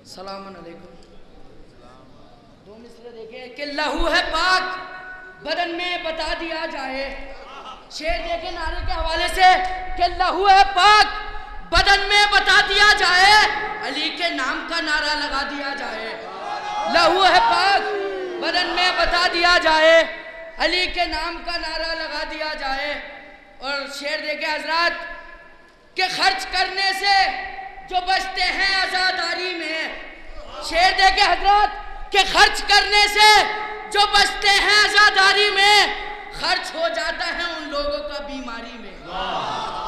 सलाम अलैकुम। दो मिसरे देखे कि लहू है पाक बदन में बता दिया जाए। शेर देखे नारे के हवाले से कि लहू है पाक बदन में बता दिया जाए, अली के नाम का नारा लगा दिया जाए। लहू है पाक बदन में बता दिया जाए, अली के नाम का नारा लगा दिया जाए। और शेर देखे हजरात के खर्च करने से जो बचते हैं आजादारी में, शेर देखे हजरात के खर्च करने से जो बचते हैं आजादारी में, खर्च हो जाता है उन लोगों का बीमारी में।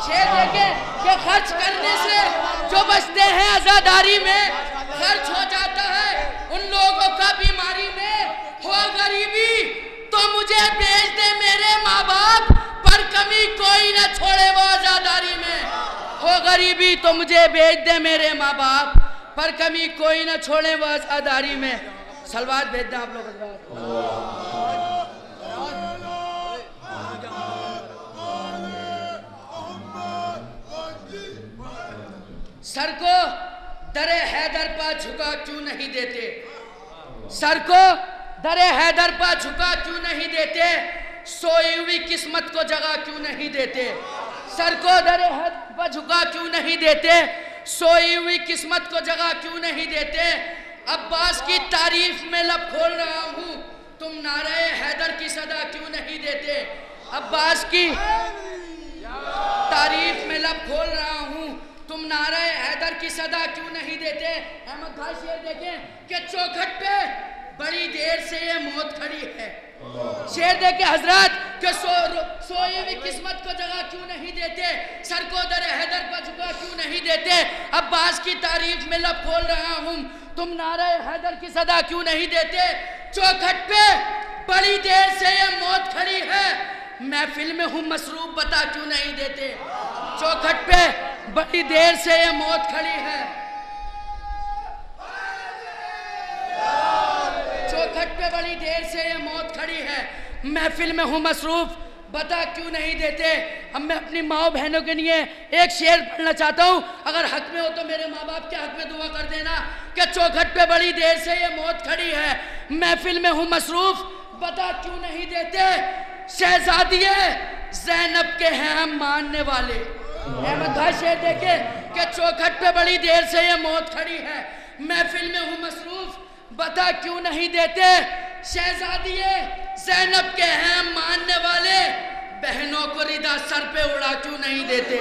शेर देखे के खर्च करने से जो बचते हैं आजादारी में, खर्च हो जाता है उन लोगों का बीमारी में। हो गरीबी तो मुझे भेज दे मेरे माँ बाप, पर कमी कोई न छोड़े वो आजादारी में। हो गरीबी तो मुझे भेज दे मेरे माँ बाप, पर कमी कोई न छोड़े वो आजादारी में। सलवात भेज दें आप लोग। सर को दरे हैदर पर झुका क्यों नहीं देते, सर को दरे हैदर पर झुका क्यों नहीं देते, सोई हुई किस्मत को जगह क्यों नहीं देते। सर को दरे हैदर पर झुका क्यों नहीं देते, सोई हुई किस्मत को जगह क्यों नहीं देते। अब्बास की तारीफ में लब खोल रहा हूँ, तुम नारे हैदर की सदा क्यों नहीं देते। अब्बास की तारीफ में लब खोल रहा हूँ, तुम नारे हैदर की सदा क्यों नहीं देते। अहमद भाई शेर देखें कि चौखट पे बड़ी देर से ये मौत खड़ी है। शेर देखे हजरत के सोई हुई किस्मत को जगह क्यों नहीं देते, सर को दर हैदर पर झुका क्यों नहीं देते। अब्बास की तारीफ में लब खोल रहा हूँ, तुम नारे हैदर की सदा क्यों नहीं देते। चौखट पे बड़ी देर से ये मौत खड़ी है, महफिल में हूँ मसरूफ बता क्यों नहीं देते। चौखट पे बड़ी देर से ये मौत खड़ी है, चौखट पे बड़ी देर से ये मौत खड़ी है, महफिल में हूँ मसरूफ बता क्यों नहीं देते। अब मैं अपनी माँ बहनों के लिए एक शेर पढ़ना चाहता हूँ, अगर हक में हो तो मेरे माँ बाप के हक में दुआ कर देना कि चौखट पे बड़ी देर से ये मौत खड़ी है, महफिल में हूँ मसरूफ बता क्यों नहीं देते। शहजादिए ज़ैनब के हैं हम मानने वाले। अहमद भाई शेर देखे कि चौखट पे बड़ी देर से ये मौत खड़ी है, महफिल में हूँ मसरूफ बता क्यों नहीं देते। शहजादिए ज़ैनब के हैं हम मानने वाले, बहनों को रिदा सर पे उड़ा क्यों नहीं देते।